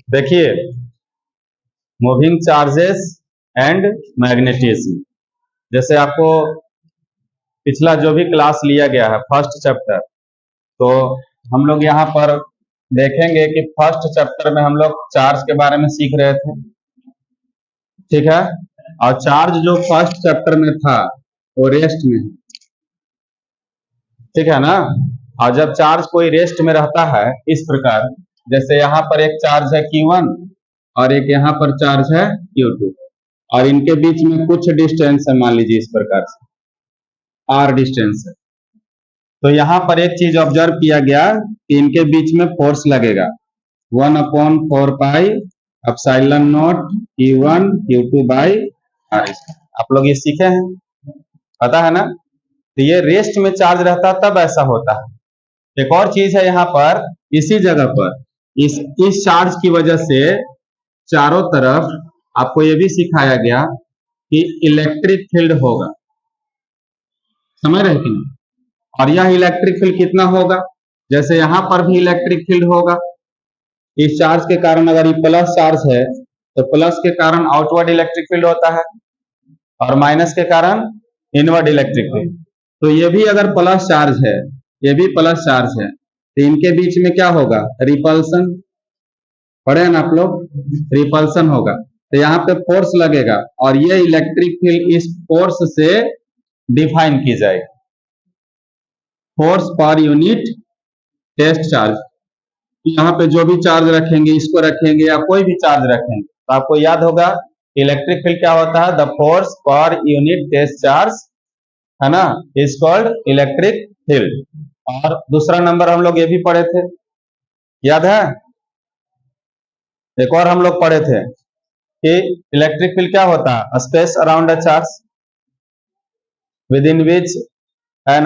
देखिए, moving charges and magnetism, जैसे आपको पिछला जो भी क्लास लिया गया है फर्स्ट चैप्टर, तो हम लोग यहाँ पर देखेंगे कि फर्स्ट चैप्टर में हम लोग चार्ज के बारे में सीख रहे थे, ठीक है। और चार्ज जो फर्स्ट चैप्टर में था वो रेस्ट में, ठीक है ना। और जब चार्ज कोई रेस्ट में रहता है इस प्रकार, जैसे यहाँ पर एक चार्ज है Q1 और एक यहाँ पर चार्ज है Q2, और इनके बीच में कुछ डिस्टेंस है, मान लीजिए इस प्रकार से R डिस्टेंस है। तो यहाँ पर एक चीज ऑब्जर्व किया गया कि इनके बीच में फोर्स लगेगा 1/4 pi epsilon not Q1 Q2 by R। आप लोग ये सीखे हैं, पता है ना। तो ये रेस्ट में चार्ज रहता तब ऐसा होता है। एक और चीज है यहाँ पर, इसी जगह पर इस चार्ज की वजह से चारों तरफ आपको ये भी सिखाया गया कि इलेक्ट्रिक फील्ड होगा, समझ रहे कि नहीं। और यह इलेक्ट्रिक फील्ड कितना होगा, जैसे यहाँ पर भी इलेक्ट्रिक फील्ड होगा। इस चार्ज के कारण अगर ये प्लस चार्ज है तो प्लस के कारण आउटवर्ड इलेक्ट्रिक फील्ड होता है और माइनस के कारण इनवर्ड इलेक्ट्रिक फील्ड। तो ये भी अगर प्लस चार्ज है, ये भी प्लस चार्ज है, तो इनके बीच में क्या होगा, रिपल्सन। पढ़े ना आप लोग, रिपल्सन होगा। तो यहाँ पे फोर्स लगेगा और ये इलेक्ट्रिक फील्ड इस फोर्स से डिफाइन की जाएगी, force per unit test charge. यहाँ पे जो भी चार्ज रखेंगे, इसको रखेंगे या कोई भी चार्ज रखेंगे, तो आपको याद होगा इलेक्ट्रिक फील्ड क्या होता है, the force per unit test charge, है ना, इज कॉल्ड इलेक्ट्रिक फील्ड। और दूसरा नंबर हम लोग ये भी पढ़े थे, याद है। एक और हम लोग पढ़े थे कि इलेक्ट्रिक फील्ड क्या होता है, space around a charge with in which an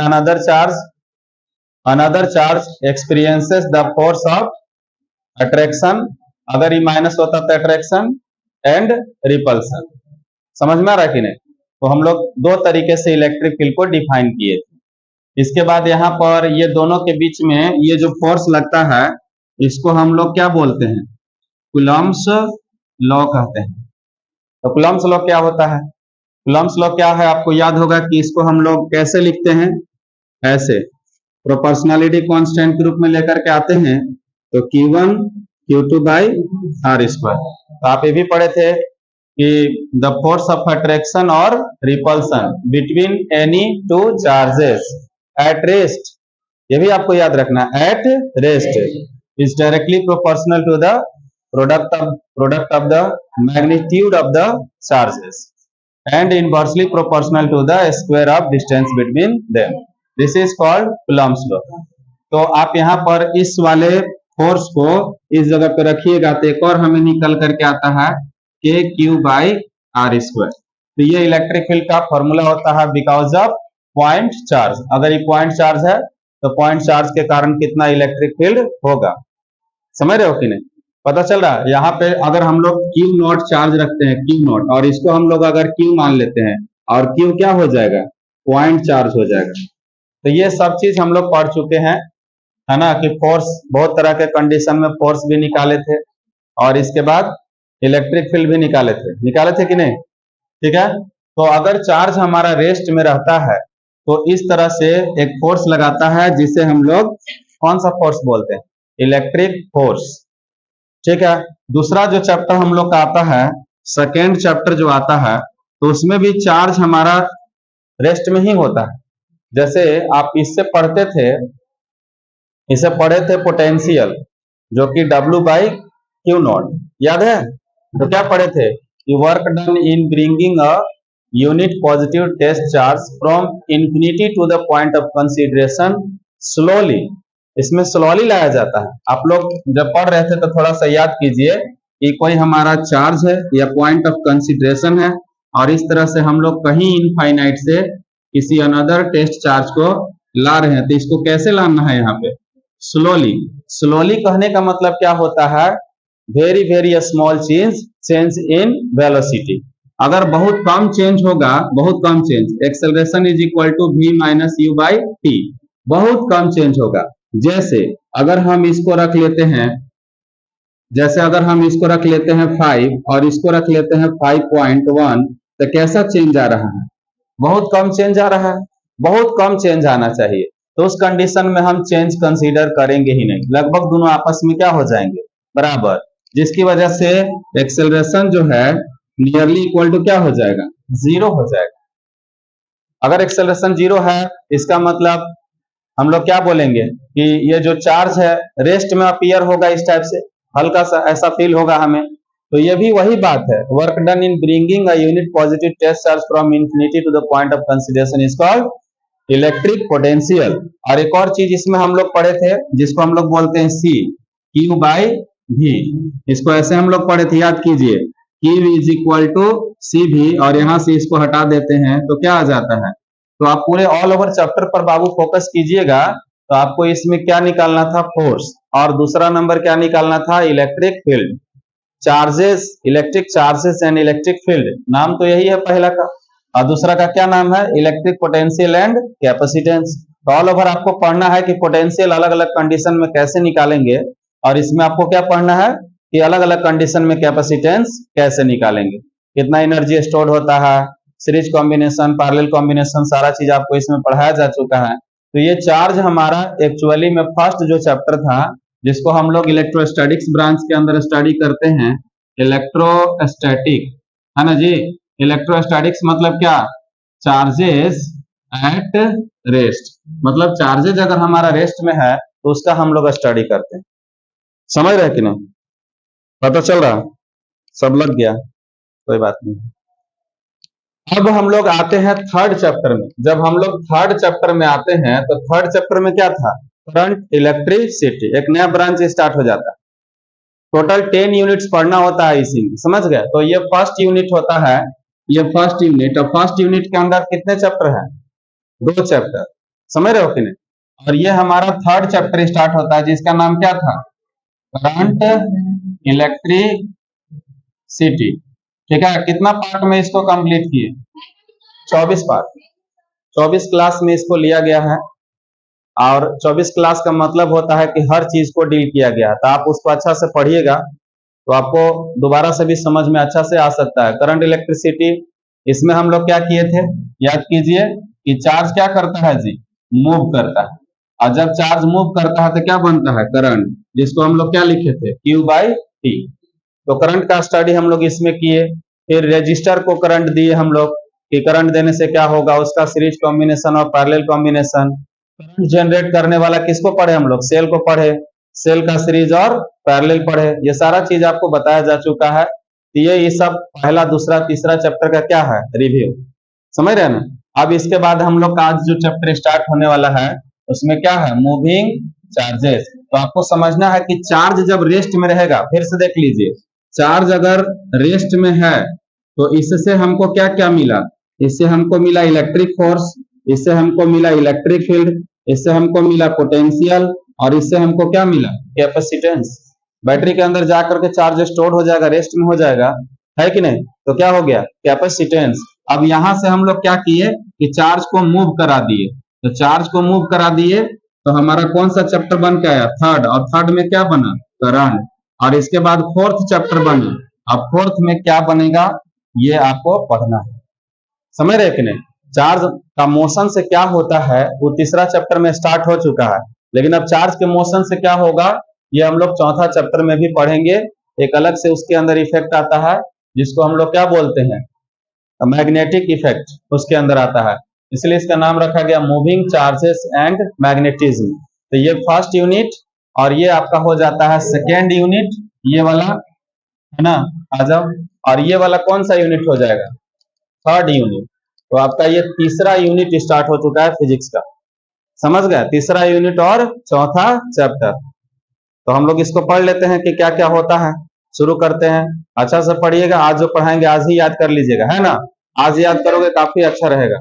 another charge experiences the force of attraction. अगर ये माइनस होता तो अट्रैक्शन एंड रिपल्सन। समझ में आ रहा है कि नहीं। तो हम लोग दो तरीके से इलेक्ट्रिक फील्ड को डिफाइन किए थे। इसके बाद यहाँ पर ये दोनों के बीच में ये जो फोर्स लगता है, इसको हम लोग क्या बोलते हैं, कूलम्ब्स लॉ कहते हैं। तो कूलम्ब्स लॉ क्या होता है, कूलम्ब्स लॉ क्या है, आपको याद होगा कि इसको हम लोग कैसे लिखते हैं, ऐसे प्रोपोर्शनलिटी कांस्टेंट के रूप में लेकर के आते हैं। तो Q1 Q2 by R square. तो आप ये भी पढ़े थे कि द फोर्स ऑफ अट्रैक्शन और repulsion between any two charges at rest, ये भी आपको याद रखना, at rest is directly proportional to the product of the magnitude of the charges and inversely proportional to the square of distance between them. This is called Coulomb's law. तो आप यहाँ पर इस वाले फोर्स को इस जगह पे रखिएगा तो एक और हमें निकल करके आता है KQ बाई R स्क्वायर। तो ये इलेक्ट्रिक फील्ड का फॉर्मूला होता है बिकॉज ऑफ पॉइंट चार्ज। अगर ये पॉइंट चार्ज है तो पॉइंट चार्ज के कारण कितना इलेक्ट्रिक फील्ड होगा, समझ रहे हो कि नहीं, पता चल रहा है। यहाँ पे अगर हम लोग Q नॉट चार्ज रखते हैं, Q नॉट, और इसको हम लोग अगर Q मान लेते हैं और Q क्या हो जाएगा, पॉइंट चार्ज हो जाएगा। तो ये सब चीज हम लोग पढ़ चुके हैं, है ना, कि फोर्स, बहुत तरह के कंडीशन में फोर्स भी निकाले थे और इसके बाद इलेक्ट्रिक फील्ड भी निकाले थे कि नहीं, ठीक है। तो अगर चार्ज हमारा रेस्ट में रहता है तो इस तरह से एक फोर्स लगाता है जिसे हम लोग कौन सा फोर्स बोलते हैं, इलेक्ट्रिक फोर्स, ठीक है। दूसरा जो चैप्टर हम लोग का आता है, सेकेंड चैप्टर जो आता है, तो उसमें भी चार्ज हमारा रेस्ट में ही होता है। जैसे आप इससे पढ़े थे पोटेंशियल, जो कि W बाई Q नॉट, याद है। तो क्या पढ़े थे, work done in bringing a unit positive test charge from infinity to the point of consideration slowly. इसमें स्लोली लाया जाता है। आप लोग जब पढ़ रहे थे तो थोड़ा सा याद कीजिए कि कोई हमारा चार्ज है या पॉइंट ऑफ कंसीडरेशन है और इस तरह से हम लोग कहीं इनफाइनाइट से किसी अनदर टेस्ट चार्ज को ला रहे हैं, तो इसको कैसे लाना है, यहाँ पे स्लोली। स्लोली कहने का मतलब क्या होता है, very very small change in velocity. अगर बहुत कम चेंज होगा, बहुत कम change, acceleration is equal to V minus U by T, बहुत कम चेंज होगा। जैसे अगर हम इसको रख लेते हैं जैसे अगर हम इसको रख लेते हैं 5 और इसको रख लेते हैं 5.1, तो कैसा चेंज आ रहा है? बहुत कम चेंज आ रहा है, बहुत कम चेंज आना चाहिए। तो उस कंडीशन में हम चेंज कंसीडर करेंगे ही नहीं, लगभग दोनों आपस में क्या हो जाएंगे, बराबर, जिसकी वजह से एक्सेलरेशन जो है नियरली इक्वल टू क्या हो जाएगा, जीरो हो जाएगा। अगर एक्सेलरेशन जीरो है, इसका मतलब हम लोग क्या बोलेंगे कि ये जो चार्ज है रेस्ट में अपीयर होगा, इस टाइप से हल्का सा ऐसा फील होगा हमें। तो ये भी वही बात है, work done in bringing a unit positive test charge from infinity to the point of consideration is called electric potential. और एक और चीज इसमें हम लोग पढ़े थे, जिसको हम लोग बोलते हैं सी क्यू बाई वी। इसको ऐसे हम लोग पढ़े थे, याद कीजिए, Q is equal to C V, और यहां से इसको हटा देते हैं तो क्या आ जाता है। तो आप पूरे ऑल ओवर चैप्टर पर बाबू फोकस कीजिएगा, तो आपको इसमें क्या निकालना था, फोर्स, और दूसरा नंबर क्या निकालना था, electric field, charges, electric charges and electric field, नाम तो यही है पहला का, और दूसरा का क्या नाम है, इलेक्ट्रिक पोटेंशियल एंड कैपेसिटेंस। तो ऑल ओवर आपको पढ़ना है कि पोटेंशियल अलग अलग कंडीशन में कैसे निकालेंगे, और इसमें आपको क्या पढ़ना है कि अलग अलग कंडीशन में कैपेसिटेंस कैसे निकालेंगे, कितना एनर्जी स्टोर होता है, सीरीज कॉम्बिनेशन, पैरेलल कॉम्बिनेशन, सारा चीज आपको इसमें पढ़ाया जा चुका है। तो ये चार्ज हमारा एक्चुअली में फर्स्ट जो चैप्टर था, जिसको हम लोग इलेक्ट्रोस्टैटिक्स ब्रांच के अंदर स्टडी करते हैं, इलेक्ट्रोस्टैटिक, है ना जी। इलेक्ट्रोस्टैटिक्स मतलब क्या, चार्जेस एट रेस्ट, मतलब चार्जेज अगर हमारा रेस्ट में है तो उसका हम लोग स्टडी करते हैं। समझ रहे कि नहीं, पता चल रहा, सब लग गया, कोई बात नहीं। अब हम लोग आते हैं थर्ड चैप्टर में। जब हम लोग थर्ड चैप्टर में आते हैं तो थर्ड चैप्टर में क्या था, करंट इलेक्ट्रिसिटी, एक नया ब्रांच स्टार्ट हो जाता है। टोटल 10 यूनिट्स पढ़ना होता है इसी में, समझ गए। तो ये फर्स्ट यूनिट होता है, ये फर्स्ट यूनिट, और फर्स्ट यूनिट के अंदर कितने चैप्टर हैं, 2 चैप्टर, समझ रहे हो कि नहीं। और ये हमारा थर्ड चैप्टर स्टार्ट होता है, जिसका नाम क्या था, करंट इलेक्ट्रिसिटी। ठीक है, कितना पार्ट में इसको कंप्लीट किए, 24 पार्ट, 24 क्लास में इसको लिया गया है। और 24 क्लास का मतलब होता है कि हर चीज को डील किया गया है। तो आप उसको अच्छा से पढ़िएगा तो आपको दोबारा से भी समझ में अच्छा से आ सकता है। करंट इलेक्ट्रिसिटी, इसमें हम लोग क्या किए थे, याद कीजिए कि चार्ज क्या करता है जी, मूव करता है। और जब चार्ज मूव करता है तो क्या बनता है, करंट, जिसको हम लोग क्या लिखे थे, क्यू बाई टी। तो करंट का स्टडी हम लोग इसमें किए। फिर रेजिस्टर को करंट दिए हम लोग, कि करंट देने से क्या होगा, उसका सीरीज कॉम्बिनेशन और पैरेलल कॉम्बिनेशन। करंट जनरेट करने वाला किसको पढ़े हम लोग, सेल को पढ़े, सेल का सीरीज और पैरेलल पढ़े। ये सारा चीज आपको बताया जा चुका है। तो ये सब पहला दूसरा तीसरा चैप्टर का क्या है, रिव्यू, समझ रहे हैं ना। अब इसके बाद हम लोग का आज जो चैप्टर स्टार्ट होने वाला है, उसमें क्या है, मूविंग चार्जेस। तो आपको समझना है कि चार्ज जब रेस्ट में रहेगा, फिर से देख लीजिए, चार्ज अगर रेस्ट में है तो इससे हमको क्या क्या मिला, इससे हमको मिला इलेक्ट्रिक फोर्स, इससे हमको मिला इलेक्ट्रिक फील्ड, इससे हमको मिला पोटेंशियल, और इससे हमको क्या मिला, कैपेसिटेंस। बैटरी के अंदर जाकर के चार्ज स्टोर हो जाएगा, रेस्ट में हो जाएगा, है कि नहीं। तो क्या हो गया, कैपेसिटेंस। अब यहां से हम लोग क्या किए कि चार्ज को मूव करा दिए। तो चार्ज को मूव करा दिए तो हमारा कौन सा चैप्टर बन के आया, थर्ड, और थर्ड में क्या बना, करंट। और इसके बाद फोर्थ चैप्टर बना। अब फोर्थ में क्या बनेगा, ये आपको पढ़ना है, समझ रहे कि नहीं। चार्ज का मोशन से क्या होता है वो तीसरा चैप्टर में स्टार्ट हो चुका है, लेकिन अब चार्ज के मोशन से क्या होगा ये हम लोग चौथा चैप्टर में भी पढ़ेंगे। एक अलग से उसके अंदर इफेक्ट आता है, जिसको हम लोग क्या बोलते हैं, मैग्नेटिक इफेक्ट, उसके अंदर आता है। इसलिए इसका नाम रखा गया मूविंग चार्जेस एंड मैग्नेटिज्म। तो ये फर्स्ट यूनिट, और ये आपका हो जाता है सेकेंड यूनिट, ये वाला, है ना, आ जाओ। और ये वाला कौन सा यूनिट हो जाएगा, थर्ड यूनिट। तो आपका ये तीसरा यूनिट स्टार्ट हो चुका है फिजिक्स का, समझ गए, तीसरा यूनिट और चौथा चैप्टर। तो हम लोग इसको पढ़ लेते हैं कि क्या क्या होता है, शुरू करते हैं। अच्छा से पढ़िएगा, आज जो पढ़ाएंगे आज ही याद कर लीजिएगा, है ना, आज याद करोगे काफी अच्छा रहेगा।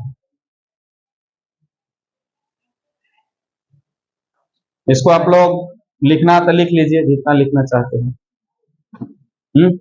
इसको आप लोग लिखना तो लिख लीजिए, जितना लिखना चाहते हैं। हम्म,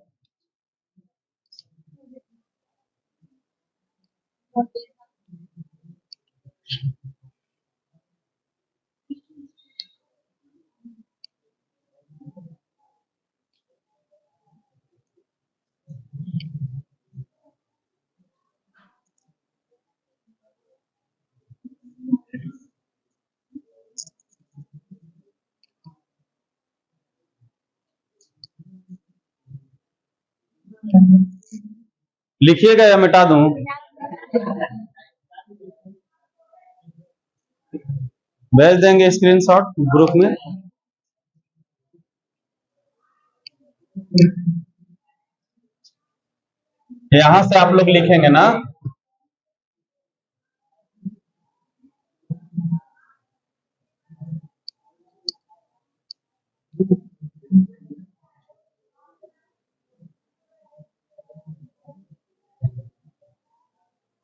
लिखिएगा या मिटा दूं? भेज देंगे स्क्रीनशॉट ग्रुप में। यहां से आप लोग लिखेंगे ना।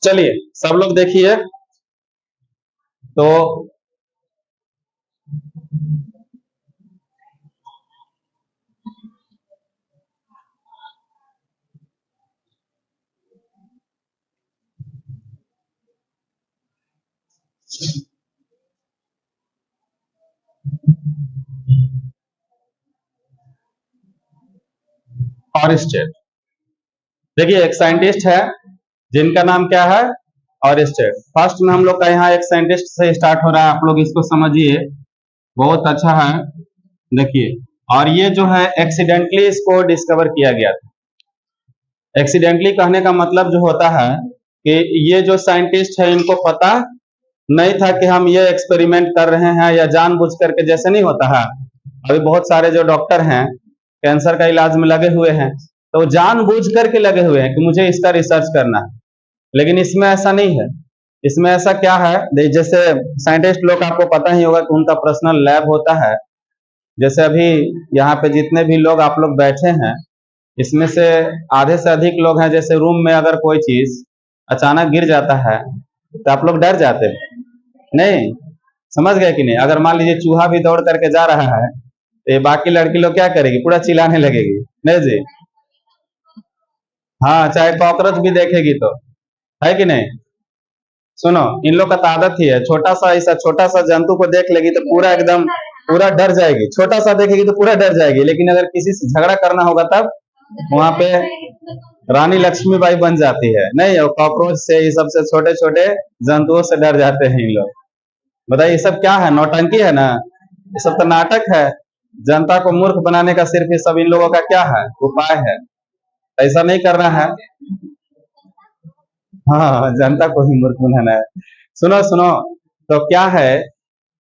चलिए सब लोग देखिए तो ऑरिस्टेड। देखिए एक साइंटिस्ट है जिनका नाम क्या है? ऑरिस्टेड। फर्स्ट में हम लोग का यहाँ एक साइंटिस्ट से स्टार्ट हो रहा है, आप लोग इसको समझिए, बहुत अच्छा है। देखिए, और ये जो है एक्सीडेंटली इसको डिस्कवर किया गया था। एक्सीडेंटली कहने का मतलब जो होता है कि ये जो साइंटिस्ट है इनको पता नहीं था कि हम ये एक्सपेरिमेंट कर रहे हैं, या जानबूझ करके, जैसे नहीं होता है अभी बहुत सारे जो डॉक्टर हैं कैंसर का इलाज में लगे हुए हैं, तो जानबूझ करके लगे हुए हैं कि मुझे इसका रिसर्च करना है। लेकिन इसमें ऐसा नहीं है। इसमें ऐसा क्या है, जैसे साइंटिस्ट लोग आपको पता ही होगा कि उनका पर्सनल लैब होता है। जैसे अभी यहाँ पे जितने भी लोग आप लोग बैठे हैं, इसमें से आधे से अधिक लोग हैं, जैसे रूम में अगर कोई चीज अचानक गिर जाता है तो आप लोग डर जाते हैं, नहीं? समझ गए कि नहीं? अगर मान लीजिए चूहा भी दौड़ करके जा रहा है तो ये बाकी लड़की लोग क्या करेगी? पूरा चिल्लाने लगेगी, नहीं जी? हाँ, चाहे कॉकरोच भी देखेगी तो, है कि नहीं? सुनो, इन लोग का तो आदत ही है, छोटा सा ऐसा छोटा सा जंतु को देख लेगी तो पूरा एकदम पूरा डर जाएगी। छोटा सा देखेगी तो पूरा डर जाएगी, लेकिन अगर किसी से झगड़ा करना होगा तब वहां पे रानी लक्ष्मीबाई बन जाती है, नहीं? और कॉकरोच से, ये सबसे छोटे छोटे जंतुओं से डर जाते हैं इन लोग। बताइए, ये सब क्या है? नौटंकी है ना? ये सब तो नाटक है। जनता को मूर्ख बनाने का सिर्फ ये सब इन लोगों का क्या है? उपाय है। ऐसा नहीं करना है। हाँ, जनता को ही मूर्ख बनाना है। सुनो सुनो, तो क्या है,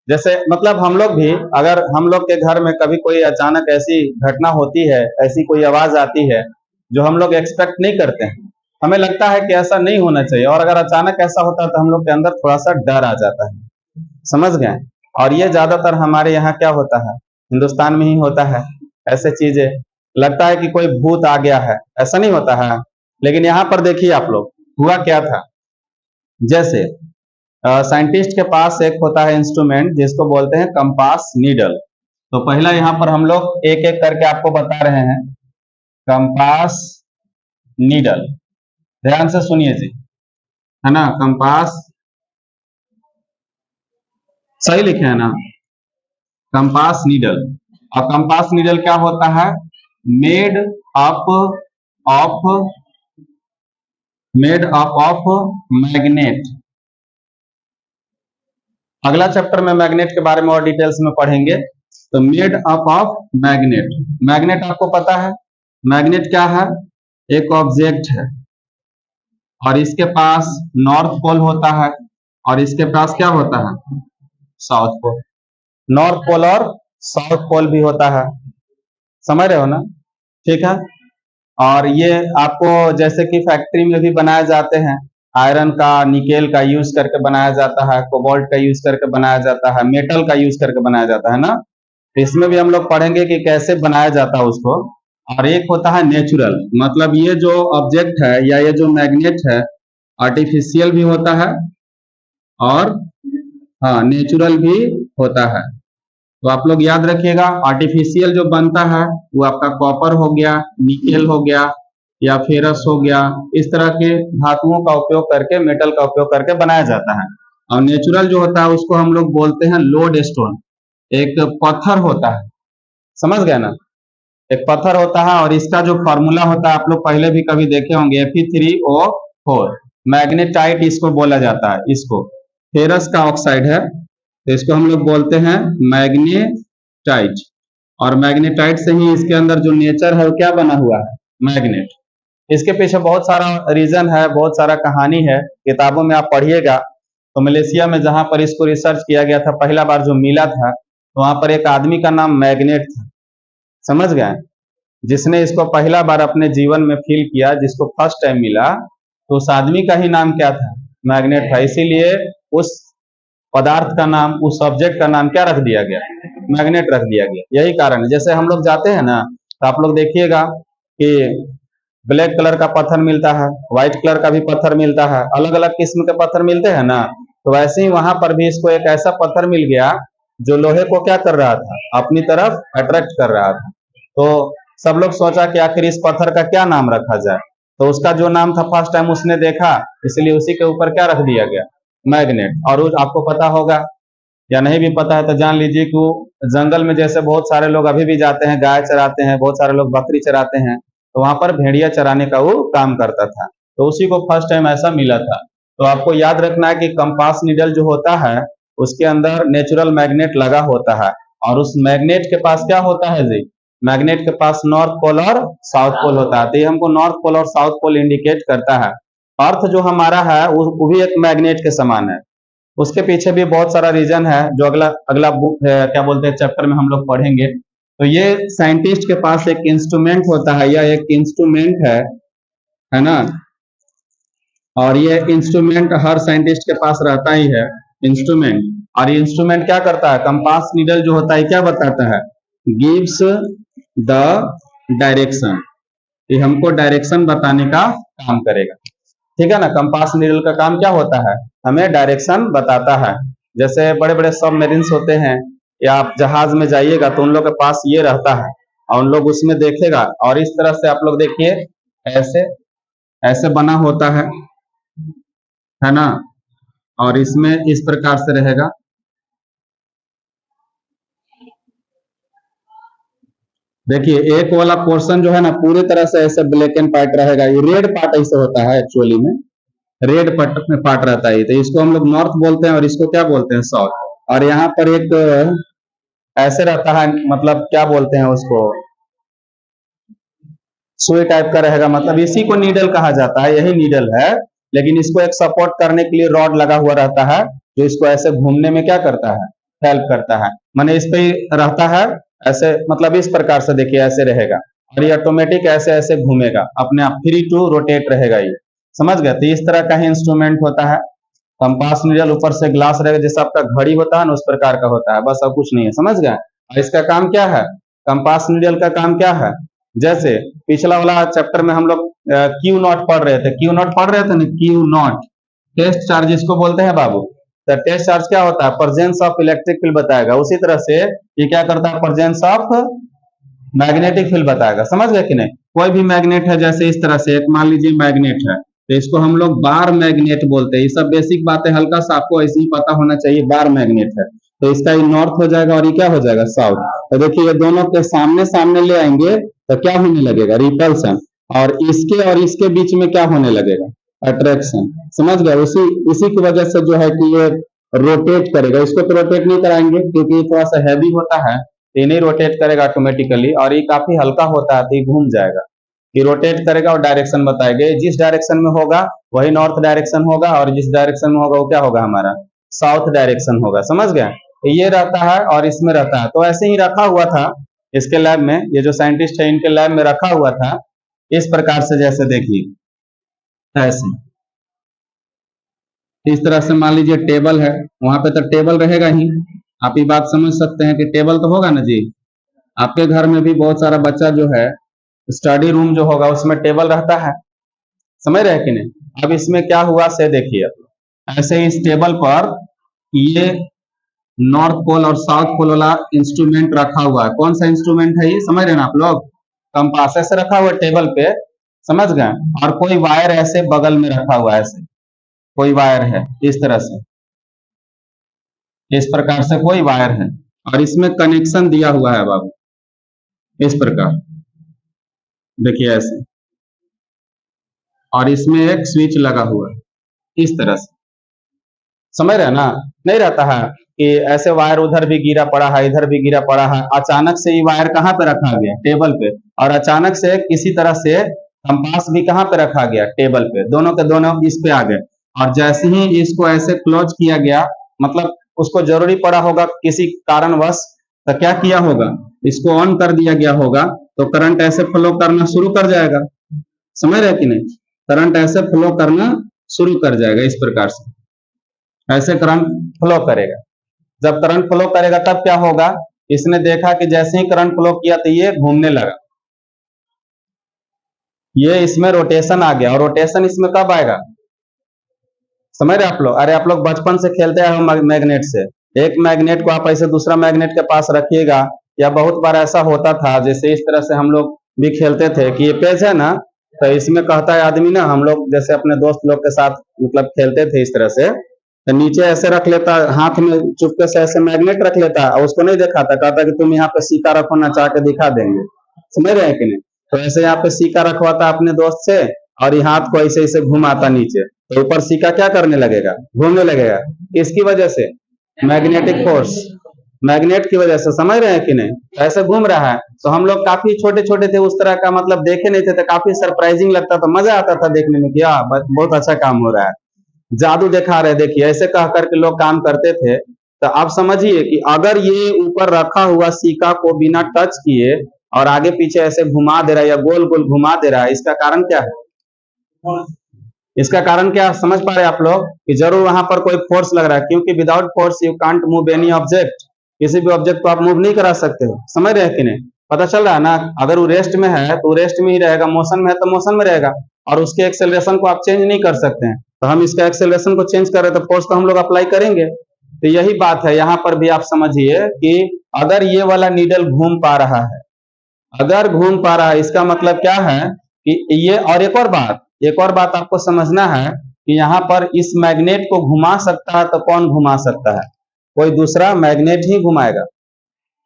जैसे मतलब हम लोग भी, अगर हम लोग के घर में कभी कोई अचानक ऐसी घटना होती है, ऐसी कोई आवाज आती है जो हम लोग एक्सपेक्ट नहीं करते हैं, हमें लगता है कि ऐसा नहीं होना चाहिए, और अगर अचानक ऐसा होता है तो हम लोग के अंदर थोड़ा सा डर आ जाता है। समझ गए? और ये ज्यादातर हमारे यहाँ क्या होता है, हिंदुस्तान में ही होता है। ऐसे चीजें लगता है कि कोई भूत आ गया है, ऐसा नहीं होता है। लेकिन यहाँ पर देखिए आप लोग, हुआ क्या था। जैसे साइंटिस्ट के पास एक होता है इंस्ट्रूमेंट जिसको बोलते हैं कंपास नीडल। तो पहला यहाँ पर हम लोग एक एक करके आपको बता रहे हैं। कंपास नीडल, ध्यान से सुनिए जी, है ना? कंपास सही लिखे है ना? Compass needle. और कंपास नीडल क्या होता है? Made up of magnet. अगला चैप्टर में मैग्नेट के बारे में और डिटेल्स में पढ़ेंगे। तो made up of magnet. Magnet आपको पता है, मैग्नेट क्या है? एक ऑब्जेक्ट है और इसके पास नॉर्थ पोल होता है, और इसके पास क्या होता है? South pole. नॉर्थ पोल और साउथ पोल भी होता है, समझ रहे हो ना? ठीक है। और ये आपको जैसे कि फैक्ट्री में भी बनाए जाते हैं, आयरन का, निकेल का यूज करके बनाया जाता है, कोबाल्ट का यूज करके बनाया जाता है, मेटल का यूज करके बनाया जाता है ना। तो इसमें भी हम लोग पढ़ेंगे कि कैसे बनाया जाता है उसको। और एक होता है नेचुरल, मतलब ये जो ऑब्जेक्ट है या ये जो मैग्नेट है आर्टिफिशियल भी होता है और हाँ नेचुरल भी होता है। तो आप लोग याद रखिएगा, आर्टिफिशियल जो बनता है वो आपका कॉपर हो गया, निकेल हो गया, या फेरस हो गया, इस तरह के धातुओं का उपयोग करके, मेटल का उपयोग करके बनाया जाता है। और नेचुरल जो होता है उसको हम लोग बोलते हैं लोड स्टोन। एक पत्थर होता है, समझ गए ना? एक पत्थर होता है, और इसका जो फॉर्मूला होता है आप लोग पहले भी कभी देखे होंगे, Fe3O4। मैग्नेटाइट इसको बोला जाता है। इसको फेरस का ऑक्साइड है, तो इसको हम लोग बोलते हैं मैग्नेटाइट। और मैग्नेटाइट से ही इसके अंदर जो नेचर है वो क्या बना हुआ है? मैग्नेट। इसके पीछे बहुत सारा रीजन है, बहुत सारा कहानी है, किताबों में आप पढ़िएगा। तो मलेशिया में जहां पर इसको रिसर्च किया गया था, पहला बार जो मिला था, तो वहां पर एक आदमी का नाम मैग्नेट था, समझ गए, जिसने इसको पहला बार अपने जीवन में फील किया, जिसको फर्स्ट टाइम मिला, तो उस आदमी का ही नाम क्या था, मैग्नेट था। इसीलिए उस पदार्थ का नाम, उस सब्जेक्ट का नाम क्या रख दिया गया, मैग्नेट रख दिया गया। यही कारण है। जैसे हम लोग जाते हैं ना, तो आप लोग देखिएगा कि ब्लैक कलर का पत्थर मिलता है, व्हाइट कलर का भी पत्थर मिलता है, अलग अलग किस्म के पत्थर मिलते हैं ना। तो वैसे ही वहां पर भी इसको एक ऐसा पत्थर मिल गया जो लोहे को क्या कर रहा था, अपनी तरफ अट्रैक्ट कर रहा था। तो सब लोग सोचा कि आखिर इस पत्थर का क्या नाम रखा जाए, तो उसका जो नाम था फर्स्ट टाइम उसने देखा, इसलिए उसी के ऊपर क्या रख दिया गया, मैग्नेट। और आपको पता होगा या नहीं भी पता है तो जान लीजिए कि वो जंगल में जैसे बहुत सारे लोग अभी भी जाते हैं, गाय चराते हैं, बहुत सारे लोग बकरी चराते हैं, तो वहां पर भेड़िया चराने का वो काम करता था। तो उसी को फर्स्ट टाइम ऐसा मिला था। तो आपको याद रखना है कि कंपास नीडल जो होता है उसके अंदर नेचुरल मैग्नेट लगा होता है, और उस मैग्नेट के पास क्या होता है जी, मैग्नेट के पास नॉर्थ पोल और साउथ पोल होता है। तो ये हमको नॉर्थ पोल और साउथ पोल इंडिकेट करता है। अर्थ जो हमारा है वो भी एक मैग्नेट के समान है। उसके पीछे भी बहुत सारा रीजन है, जो अगला अगला बुक है, क्या बोलते हैं, चैप्टर में हम लोग पढ़ेंगे। तो ये साइंटिस्ट के पास एक इंस्ट्रूमेंट होता है, या एक इंस्ट्रूमेंट है ना। और ये इंस्ट्रूमेंट हर साइंटिस्ट के पास रहता ही है, इंस्ट्रूमेंट। और ये इंस्ट्रूमेंट क्या करता है, कंपास नीडल जो होता है क्या बताता है, गिव्स द डायरेक्शन। ये हमको डायरेक्शन बताने का काम करेगा, ठीक है ना। कंपास नीडल का काम क्या होता है, हमें डायरेक्शन बताता है। जैसे बड़े बड़े सबमरीन्स होते हैं, या आप जहाज में जाइएगा तो उन लोग के पास ये रहता है, और उन लोग उसमें देखेगा, और इस तरह से आप लोग देखिए ऐसे ऐसे बना होता है ना। और इसमें इस प्रकार से रहेगा, देखिए एक वाला पोर्शन जो है ना पूरी तरह से ऐसे ब्लैक एंड व्हाइट रहेगा। ये रेड पार्ट ऐसे होता है, एक्चुअली में रेड पार्ट रहता है। तो इसको हम लोग नॉर्थ बोलते हैं, और इसको क्या बोलते हैं, साउथ। और यहाँ पर एक ऐसे रहता है, मतलब क्या बोलते हैं उसको, सुई टाइप का रहेगा, मतलब इसी को नीडल कहा जाता है, यही नीडल है। लेकिन इसको एक सपोर्ट करने के लिए रॉड लगा हुआ रहता है, जो इसको ऐसे घूमने में क्या करता है, हेल्प करता है। माने इस पे रहता है ऐसे, मतलब इस प्रकार से देखिए ऐसे रहेगा, और ये ऑटोमेटिक ऐसे ऐसे घूमेगा, अपने आप फ्री टू रोटेट रहेगा ये, समझ गए। तो इस तरह का ही इंस्ट्रूमेंट होता है कंपास नीडल। ऊपर से ग्लास रहेगा, जैसे आपका घड़ी होता है ना, उस प्रकार का होता है, बस अब कुछ नहीं है, समझ गए। और इसका काम क्या है, कंपास नीडल का काम क्या है, जैसे पिछला वाला चैप्टर में हम लोग क्यू नॉट पढ़ रहे थे, क्यू नॉट पढ़ रहे थे ना, क्यू नॉट टेस्ट चार्ज इसको बोलते हैं बाबू। तो टेस्ट चार्ज क्या होता है, प्रेजेंस ऑफ इलेक्ट्रिक फील्ड बताएगा। उसी तरह से ये क्या करता है, प्रेजेंस ऑफ मैग्नेटिक फील्ड बताएगा, समझ गए कि नहीं। कोई भी मैग्नेट है, जैसे इस तरह से एक मान लीजिए मैग्नेट है, तो इसको हम लोग बार मैग्नेट बोलते हैं। ये सब बेसिक बातें हल्का सा आपको ऐसे ही पता होना चाहिए। बार मैग्नेट है तो इसका ये नॉर्थ हो जाएगा, और ये क्या हो जाएगा, साउथ। तो देखिए ये दोनों के सामने सामने ले आएंगे तो क्या होने लगेगा, रिपल्सन। और इसके बीच में क्या होने लगेगा, अट्रैक्शन, समझ गए। उसी उसी की वजह से जो है कि ये रोटेट करेगा। इसको तो रोटेट नहीं कराएंगे क्योंकि ये थोड़ा सा हैवी होता है, ये नहीं रोटेट करेगा ऑटोमेटिकली, और ये काफी हल्का होता है तो ये घूम जाएगा। ये रोटेट करेगा और डायरेक्शन बताएगा, जिस डायरेक्शन में होगा वही नॉर्थ डायरेक्शन होगा, और जिस डायरेक्शन में होगा वो क्या होगा, हमारा साउथ डायरेक्शन होगा, समझ गए। ये रहता है और इसमें रहता है। तो ऐसे ही रखा हुआ था इसके लैब में, ये जो साइंटिस्ट है इनके लैब में रखा हुआ था इस प्रकार से, जैसे देखिए ऐसे इस तरह से। मान लीजिए टेबल है, वहां पे तो टेबल रहेगा ही, आप ये बात समझ सकते हैं कि टेबल तो होगा ना जी। आपके घर में भी बहुत सारा बच्चा जो है, स्टडी रूम जो होगा उसमें टेबल रहता है, समझ रहे कि नहीं। अब इसमें क्या हुआ से देखिए, ऐसे इस टेबल पर ये नॉर्थ पोल और साउथ पोल वाला इंस्ट्रूमेंट रखा हुआ है। कौन सा इंस्ट्रूमेंट है ये, समझ रहे हैं आप लोग, कंपास ऐसे रखा हुआ है टेबल पे, समझ गए। और कोई वायर ऐसे बगल में रखा हुआ है, ऐसे कोई वायर है इस तरह से, इस प्रकार से कोई वायर है, और इसमें कनेक्शन दिया हुआ है बाबू, इस प्रकार देखिए ऐसे। और इसमें एक स्विच लगा हुआ है इस तरह से, समझ रहे हैं ना। नहीं रहता है कि ऐसे वायर उधर भी गिरा पड़ा है, इधर भी गिरा पड़ा है, अचानक से ये वायर कहाँ पे रखा गया, टेबल पे, और अचानक से किसी तरह से कंपास भी कहाँ पे रखा गया, टेबल पे, दोनों के दोनों इस पे आ गए। और जैसे ही इसको ऐसे क्लोज किया गया, मतलब उसको जरूरी पड़ा होगा किसी कारणवश, तो क्या किया होगा, इसको ऑन कर दिया गया होगा, तो करंट ऐसे फ्लो करना शुरू कर जाएगा। समझ रहे कि नहीं, करंट ऐसे फ्लो करना शुरू कर जाएगा, इस प्रकार से ऐसे करंट फ्लो करेगा। जब करंट फ्लो करेगा तब क्या होगा, इसने देखा कि जैसे ही करंट फ्लो किया तो ये घूमने लगा, ये इसमें रोटेशन आ गया। और रोटेशन इसमें कब आएगा, समझ रहे आप लोग, अरे आप लोग बचपन से खेलते आए हो मैग्नेट से, एक मैग्नेट को आप ऐसे दूसरा मैग्नेट के पास रखिएगा, या बहुत बार ऐसा होता था, जैसे इस तरह से हम लोग भी खेलते थे कि ये पेज है ना, तो इसमें कहता है आदमी ना, हम लोग जैसे अपने दोस्त लोग के साथ मतलब खेलते थे इस तरह से, तो नीचे ऐसे रख लेता, हाथ में चुपके से ऐसे मैग्नेट रख लेता, और उसको नहीं दिखाता, कहता कि तुम यहाँ पे सिक्का रखो ना, चाह के दिखा देंगे। समझ रहे हैं कि नहीं, तो ऐसे यहाँ पे सिक्का रखवाता अपने दोस्त से, और ये हाथ को ऐसे ऐसे घुमाता नीचे, तो ऊपर सिक्का क्या करने लगेगा, घूमने लगेगा। इसकी वजह से मैग्नेटिक फोर्स, मैग्नेट की वजह से, समझ रहे हैं कि नहीं, ऐसे घूम रहा है। तो हम लोग काफी छोटे छोटे थे, उस तरह का मतलब देखे नहीं थे, तो काफी सरप्राइजिंग लगता था, मजा आता था देखने में कि हाँ बहुत अच्छा काम हो रहा है, जादू दिखा रहे, देखिए ऐसे कह करके लोग काम करते थे। तो आप समझिए कि अगर ये ऊपर रखा हुआ सिक्का को बिना टच किए और आगे पीछे ऐसे घुमा दे रहा है, या गोल गोल घुमा दे रहा है, इसका कारण क्या है, इसका कारण क्या समझ पा रहे हैं आप लोग, कि जरूर वहां पर कोई फोर्स लग रहा है, क्योंकि without force you can't move any object, किसी भी ऑब्जेक्ट को आप मूव नहीं करा सकते हो। समझ रहे हैं कि नहीं, पता चल रहा है ना, अगर वो रेस्ट में है तो रेस्ट में ही रहेगा, मोशन में है तो मोशन में रहेगा, और उसके एक्सेलरेशन को आप चेंज नहीं कर सकते हैं। तो हम इसका एक्सेलरेशन को चेंज कर रहे हैं, तो फोर्स तो हम लोग अप्लाई करेंगे। तो यही बात है, यहाँ पर भी आप समझिए कि अगर ये वाला नीडल घूम पा रहा है, अगर घूम पा रहा है, इसका मतलब क्या है कि ये, और एक और बात आपको समझना है कि यहाँ पर इस मैग्नेट को घुमा सकता है तो कौन घुमा सकता है, कोई दूसरा मैग्नेट ही घुमाएगा।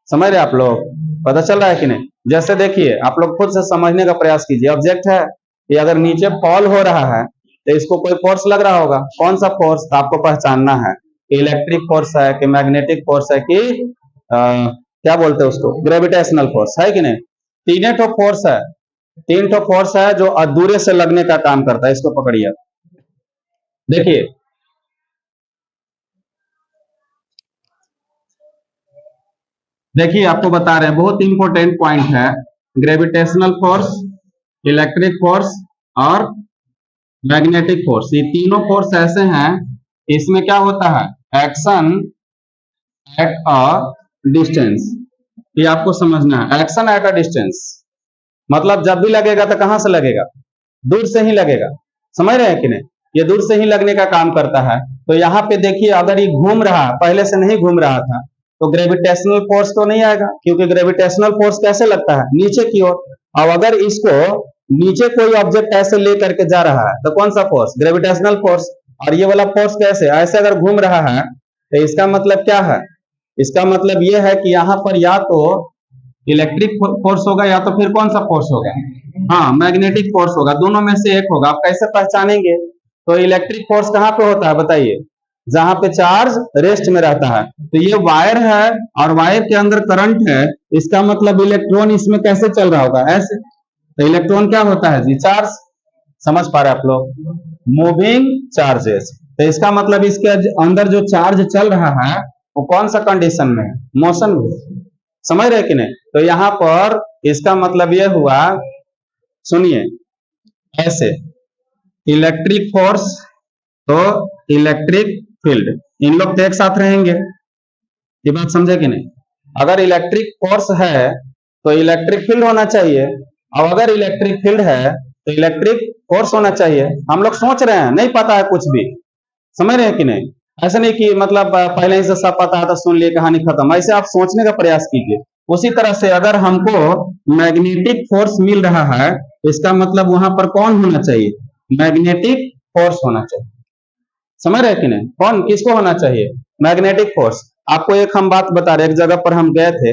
समझ रहे आप लोग, पता चल रहा है कि नहीं, जैसे देखिए आप लोग खुद से समझने का प्रयास कीजिए, ऑब्जेक्ट है कि अगर नीचे फॉल हो रहा है तो इसको कोई फोर्स लग रहा होगा, कौन सा फोर्स, तो आपको पहचानना है, इलेक्ट्रिक फोर्स है कि मैग्नेटिक फोर्स है कि क्या बोलते हैं उसको, ग्रेविटेशनल फोर्स है कि नहीं। तीन ठो फोर्स है, तीन ठो फोर्स है जो दूरे से लगने का काम करता है। इसको पकड़िए, देखिए देखिए आपको बता रहे हैं, बहुत इंपॉर्टेंट पॉइंट है, ग्रेविटेशनल फोर्स, इलेक्ट्रिक फोर्स और मैग्नेटिक फोर्स, ये तीनों फोर्स ऐसे हैं, इसमें क्या होता है, एक्शन एट अ डिस्टेंस, ये आपको समझना है, एक्शन एट अ डिस्टेंस, मतलब जब भी लगेगा तो कहां से लगेगा, दूर से ही लगेगा। समझ रहे हैं कि नहीं, ये दूर से ही लगने का काम करता है। तो यहाँ पे देखिए, अगर ये घूम रहा, पहले से नहीं घूम रहा था, तो ग्रेविटेशनल फोर्स तो नहीं आएगा, क्योंकि ग्रेविटेशनल फोर्स कैसे लगता है, नीचे की ओर। और अगर इसको नीचे कोई ऑब्जेक्ट ऐसे ले करके जा रहा है तो कौन सा फोर्स, ग्रेविटेशनल फोर्स। और ये वाला फोर्स कैसे, ऐसे अगर घूम रहा है, तो इसका मतलब क्या है, इसका मतलब यह है कि यहाँ पर या तो इलेक्ट्रिक फोर्स होगा, या तो फिर कौन सा फोर्स होगा, हाँ मैग्नेटिक फोर्स होगा, दोनों में से एक होगा। आप कैसे पहचानेंगे, तो इलेक्ट्रिक फोर्स कहाँ पे होता है बताइए, जहां पे चार्ज रेस्ट में रहता है। तो ये वायर है और वायर के अंदर करंट है, इसका मतलब इलेक्ट्रॉन इसमें कैसे चल रहा होगा, ऐसे। तो इलेक्ट्रॉन क्या होता है जी, चार्ज, समझ पा रहे आप लोग, मूविंग चार्जेस। तो इसका मतलब इसके अंदर जो चार्ज चल रहा है वो कौन सा कंडीशन में है, मोशन में। समझ रहे कि नहीं, तो यहाँ पर इसका मतलब यह हुआ, सुनिए ऐसे, इलेक्ट्रिक फोर्स तो इलेक्ट्रिक फील्ड, इन लोग तो एक साथ रहेंगे, ये बात समझे कि नहीं। अगर इलेक्ट्रिक फोर्स है तो इलेक्ट्रिक फील्ड होना चाहिए, और अगर इलेक्ट्रिक फील्ड है तो इलेक्ट्रिक फोर्स होना चाहिए। हम लोग सोच रहे हैं, नहीं पता है कुछ भी, समझ रहे हैं कि नहीं, ऐसा नहीं कि मतलब पहले ही से सब पता है तो सुन लिए कहानी खत्म, ऐसे आप सोचने का प्रयास कीजिए। उसी तरह से अगर हमको मैग्नेटिक फोर्स मिल रहा है, तो इसका मतलब वहां पर कौन होना चाहिए, मैग्नेटिक फोर्स होना चाहिए। समझ रहे कि नहीं, कौन, किसको होना चाहिए, मैग्नेटिक फोर्स। आपको एक हम बात बता रहे, एक जगह पर हम गए थे,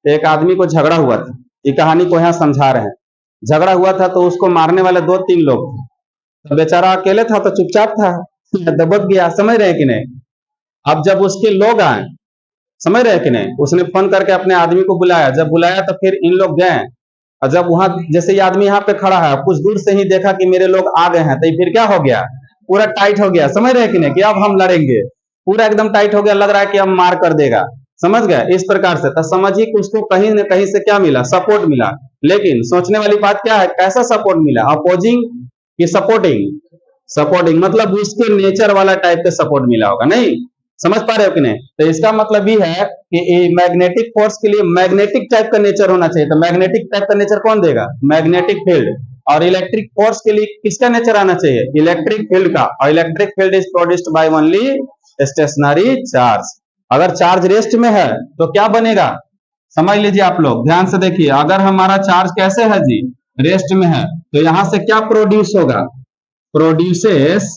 एक आदमी को झगड़ा हुआ था, ये कहानी को यहाँ समझा रहे हैं। झगड़ा हुआ था तो उसको मारने वाले 2-3 लोग थे, तो बेचारा अकेले था तो चुपचाप था, दबक गया। समझ रहे कि नहीं, अब जब उसके लोग आए, समझ रहे कि नहीं, उसने फोन करके अपने आदमी को बुलाया, जब बुलाया तो फिर इन लोग गए, और जब वहां जैसे ये आदमी यहाँ पे खड़ा है, कुछ दूर से ही देखा कि मेरे लोग आ गए हैं, तो फिर क्या हो गया, पूरा टाइट हो गया, समझ रहे हैं कि नहीं, कि अब हम लड़ेंगे, पूरा एकदम टाइट हो गया, लग रहा है कि अब मार कर देगा, समझ गए, इस प्रकार से। तो समझिए कि उसको कहीं न कहीं से क्या मिला, सपोर्ट मिला। लेकिन सोचने वाली बात क्या है, कैसा सपोर्ट मिला, अपोजिंग कि सपोर्टिंग, सपोर्टिंग मतलब उसके नेचर वाला टाइप का सपोर्ट मिला होगा, नहीं समझ पा रहे हो कि नहीं। तो इसका मतलब ये है कि मैग्नेटिक फोर्स के लिए मैग्नेटिक टाइप का नेचर होना चाहिए। तो मैग्नेटिक टाइप का नेचर कौन देगा, मैग्नेटिक फील्ड। और इलेक्ट्रिक फोर्स के लिए किसका नेचर आना चाहिए, इलेक्ट्रिक फील्ड का। और electric field is produced by only stationary charge. अगर चार्ज रेस्ट में है तो क्या बनेगा, समझ लीजिए आप लोग ध्यान से देखिए, अगर हमारा चार्ज कैसे है जी, रेस्ट में है, तो यहां से क्या प्रोड्यूस होगा, प्रोड्यूसेस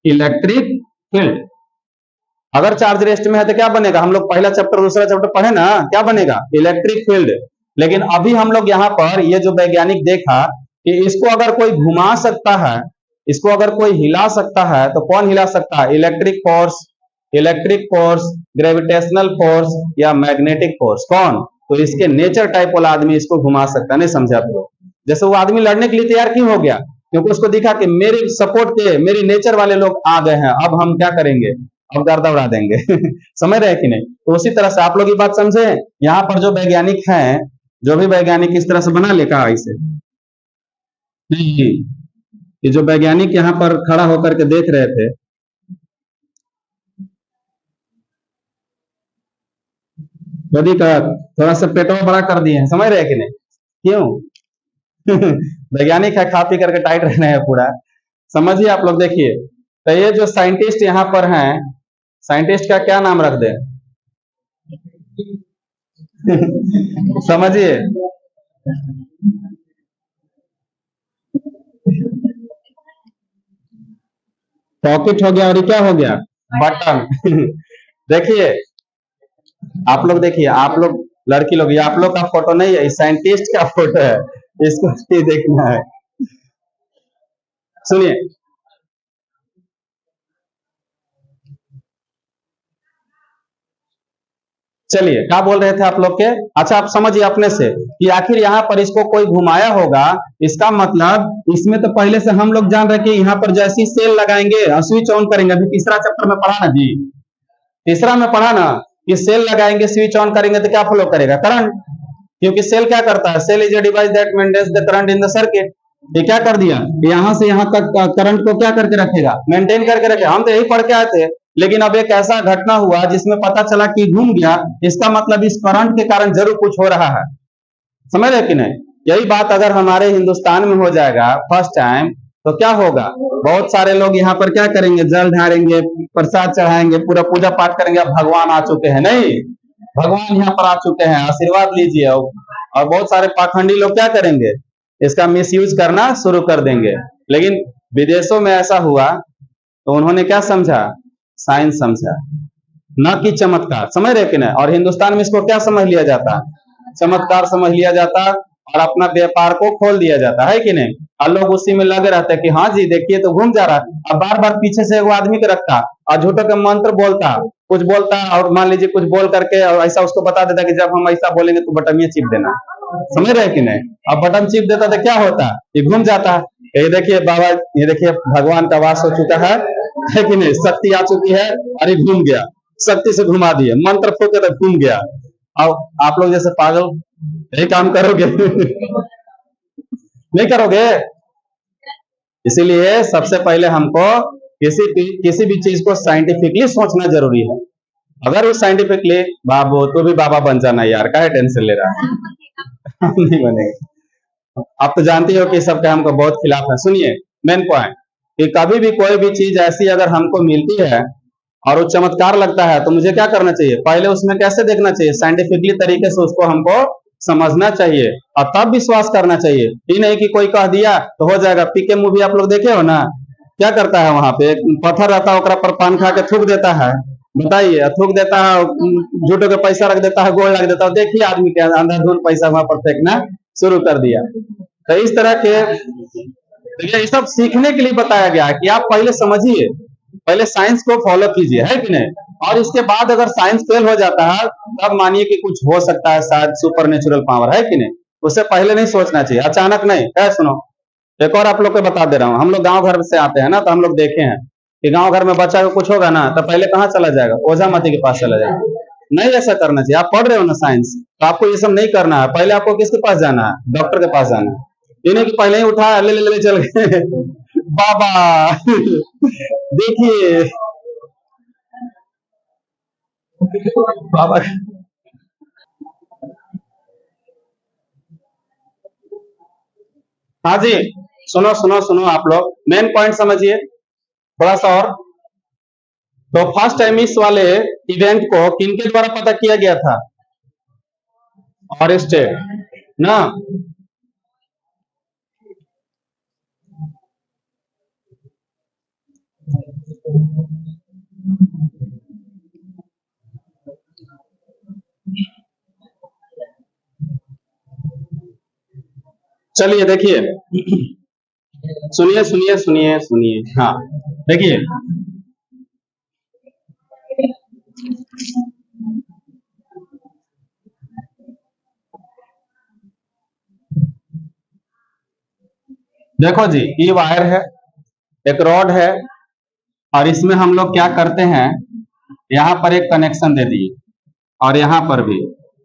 इलेक्ट्रिक फील्ड। अगर चार्ज रेस्ट में है तो क्या बनेगा, हम लोग पहला चैप्टर दूसरा चैप्टर पढ़े ना, क्या बनेगा, इलेक्ट्रिक फील्ड। लेकिन अभी हम लोग यहाँ पर ये जो वैज्ञानिक देखा कि इसको अगर कोई घुमा सकता है, इसको अगर कोई हिला सकता है, तो कौन हिला सकता है, इलेक्ट्रिक फोर्स, ग्रेविटेशनल फोर्स या मैग्नेटिक फोर्स, कौन, तो इसके नेचर टाइप वाला आदमी इसको घुमा सकता है। नहीं समझे आप लोग, जैसे वो आदमी लड़ने के लिए तैयार क्यों हो गया, क्योंकि उसको दिखा कि मेरे सपोर्ट के, मेरी नेचर वाले लोग आ गए हैं, अब हम क्या करेंगे, अब गर्दा उड़ा देंगे समझ रहे हैं कि नहीं। तो उसी तरह से आप लोग ये बात समझे, यहाँ पर जो वैज्ञानिक हैं, जो भी वैज्ञानिक इस तरह से बना ले, कहा इसे नहीं, ये जो वैज्ञानिक यहाँ पर खड़ा होकर के देख रहे थे, यदि का थोड़ा सा पेटवा बड़ा कर दिए हैं, समझ रहे हैं कि नहीं, क्यों वैज्ञानिक है, खा पी करके टाइट रहना है पूरा, समझिए आप लोग देखिए। तो ये जो साइंटिस्ट यहाँ पर हैं, साइंटिस्ट का क्या नाम रख दे समझिए, पॉकेट हो गया और ये क्या हो गया, बटन देखिए आप लोग, देखिए आप लोग लड़की लोग, ये आप लोग का फोटो नहीं है, साइंटिस्ट का फोटो है, इसको ही देखना है। सुनिए, चलिए क्या बोल रहे थे आप लोग के, अच्छा आप समझिए अपने से कि आखिर यहाँ पर इसको कोई घुमाया होगा, इसका मतलब इसमें तो पहले से हम लोग जान रहे कि यहाँ पर जैसी सेल लगाएंगे और स्विच ऑन करेंगे, अभी तीसरा चैप्टर में पढ़ा ना जी, तीसरा में पढ़ा ना कि सेल लगाएंगे, स्विच ऑन करेंगे तो क्या फ्लो करेगा, करंट। क्योंकि सेल क्या करता है, cell is a device that maintains the current in the circuit. ये क्या कर दिया, यहां से यहां तक करंट को क्या करके रखेगा, मेंटेन करके रखेगा। हम तो यही पढ़ के आए थे, लेकिन अब एक ऐसा घटना हुआ जिसमें पता चला कि घूम गया, इसका मतलब इस करंट के कारण जरूर कुछ हो रहा है, समझ रहे कि नहीं। यही बात अगर हमारे हिंदुस्तान में हो जाएगा फर्स्ट टाइम, तो क्या होगा, बहुत सारे लोग यहाँ पर क्या करेंगे, जल ढारेंगे, प्रसाद चढ़ाएंगे, पूरा पूजा पाठ करेंगे, अब भगवान आ चुके हैं, नहीं भगवान यहाँ पर आ चुके हैं, आशीर्वाद लीजिए। और बहुत सारे पाखंडी लोग क्या करेंगे, इसका मिसयूज करना शुरू कर देंगे। लेकिन विदेशों में ऐसा हुआ तो उन्होंने क्या समझा, साइंस समझा, न कि चमत्कार, समझ रहे कि नहीं। और हिंदुस्तान में इसको क्या समझ लिया जाता, चमत्कार समझ लिया जाता, और अपना व्यापार को खोल दिया जाता है कि नहीं। और लोग उसी में लगे रहते हैं कि हाँ जी देखिए तो घूम जा रहा है, अब बार बार पीछे से वो आदमी को रखता और झूठों के मंत्र बोलता, कुछ बोलता, और मान लीजिए कुछ बोल करके और ऐसा उसको बता देता कि जब हम ऐसा बोलेंगे तो बटन ये चिप देना, समझ रहे कि नहीं। अब बटन चिप देता तो क्या होता, ये घूम जाता। ये देखिए बाबा, ये देखिए भगवान का वास हो चुका है कि नहीं, शक्ति आ चुकी है, अरे घूम गया, शक्ति से घुमा दिया, मंत्र फूके तो घूम गया। अब आप लोग जैसे पागल यही काम करोगे नहीं करोगे। इसीलिए सबसे पहले हमको किसी भी चीज को साइंटिफिकली सोचना जरूरी है। अगर वो साइंटिफिकली, बाबू तो भी बाबा बन जाना यार, काहे टेंशन ले रहा है नहीं बनेगा। आप तो जानते हो कि सबके हमको बहुत खिलाफ है। सुनिए मेन पॉइंट, कि कभी भी कोई भी चीज ऐसी अगर हमको मिलती है और वो चमत्कार लगता है, तो मुझे क्या करना चाहिए, पहले उसमें कैसे देखना चाहिए, साइंटिफिकली तरीके से उसको हमको समझना चाहिए और तब विश्वास करना चाहिए। ये नहीं कि कोई कह दिया तो हो जाएगा। पीके मूवी आप लोग देखे हो ना, क्या करता है, वहां पे पत्थर रहता है, पर पान खा के थूक देता है, बताइए, थूक देता है, झूठों के पैसा रख देता है, गोल रख देता है, देखिए आदमी के अंधाधुन पैसा वहां पर फेंकना शुरू कर दिया। तो इस तरह के ये सब सीखने के लिए बताया गया है कि आप पहले समझिए, पहले साइंस को फॉलो कीजिए, है कि नहीं। और इसके बाद अगर साइंस फेल हो जाता है, तब मानिए कि कुछ हो सकता है, शायद सुपर नेचुरल पावर, है कि नहीं। उससे पहले नहीं सोचना चाहिए, अचानक नहीं। क्या सुनो, एक और आप लोग को बता दे रहा हूँ, हम लोग गांव घर से आते हैं ना, तो हम लोग देखे हैं कि गांव घर में बच्चा को कुछ होगा ना तो पहले कहाँ चला जाएगा, ओझा मती के पास चला जाएगा। नहीं ऐसा करना चाहिए। आप पढ़ रहे हो ना साइंस, तो आपको ये सब नहीं करना है। पहले आपको किसके पास जाना है, डॉक्टर के पास जाना है। ये नहीं कि पहले ही उठाया ले ले ले चल गए बाबा देखिए बाबा। हाँ जी, सुनो सुनो सुनो, आप लोग मेन पॉइंट समझिए थोड़ा सा और। तो फर्स्ट टाइम इस वाले इवेंट को किनके द्वारा पता किया गया था, और स्टेट ना। चलिए देखिए, सुनिए सुनिए सुनिए सुनिए, हाँ देखिए, देखो जी, ये वायर है, एक रॉड है, और इसमें हम लोग क्या करते हैं, यहां पर एक कनेक्शन दे दिए और यहां पर भी,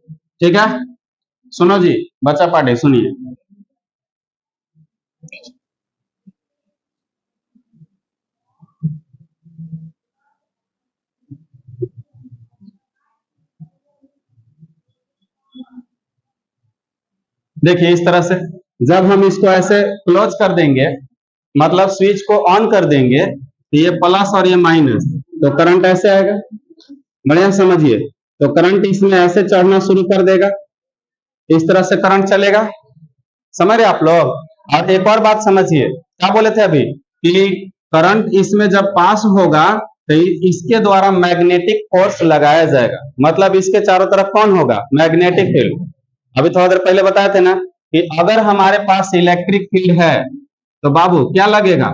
ठीक है। सुनो जी बच्चा पार्टी, सुनिए। देखिए इस तरह से जब हम इसको ऐसे क्लोज कर देंगे, मतलब स्विच को ऑन कर देंगे, तो ये प्लस और ये माइनस, तो करंट ऐसे आएगा। बढ़िया समझिए, तो करंट इसमें ऐसे चढ़ना शुरू कर देगा, इस तरह से करंट चलेगा। समझ रहे आप लोग। और एक और बात समझिए, क्या बोले थे अभी, कि करंट इसमें जब पास होगा तो इसके द्वारा मैग्नेटिक फोर्स लगाया जाएगा, मतलब इसके चारों तरफ कौन होगा, मैग्नेटिक फील्ड। अभी थोड़ा देर पहले बताए थे ना कि अगर हमारे पास इलेक्ट्रिक फील्ड है तो बाबू क्या लगेगा,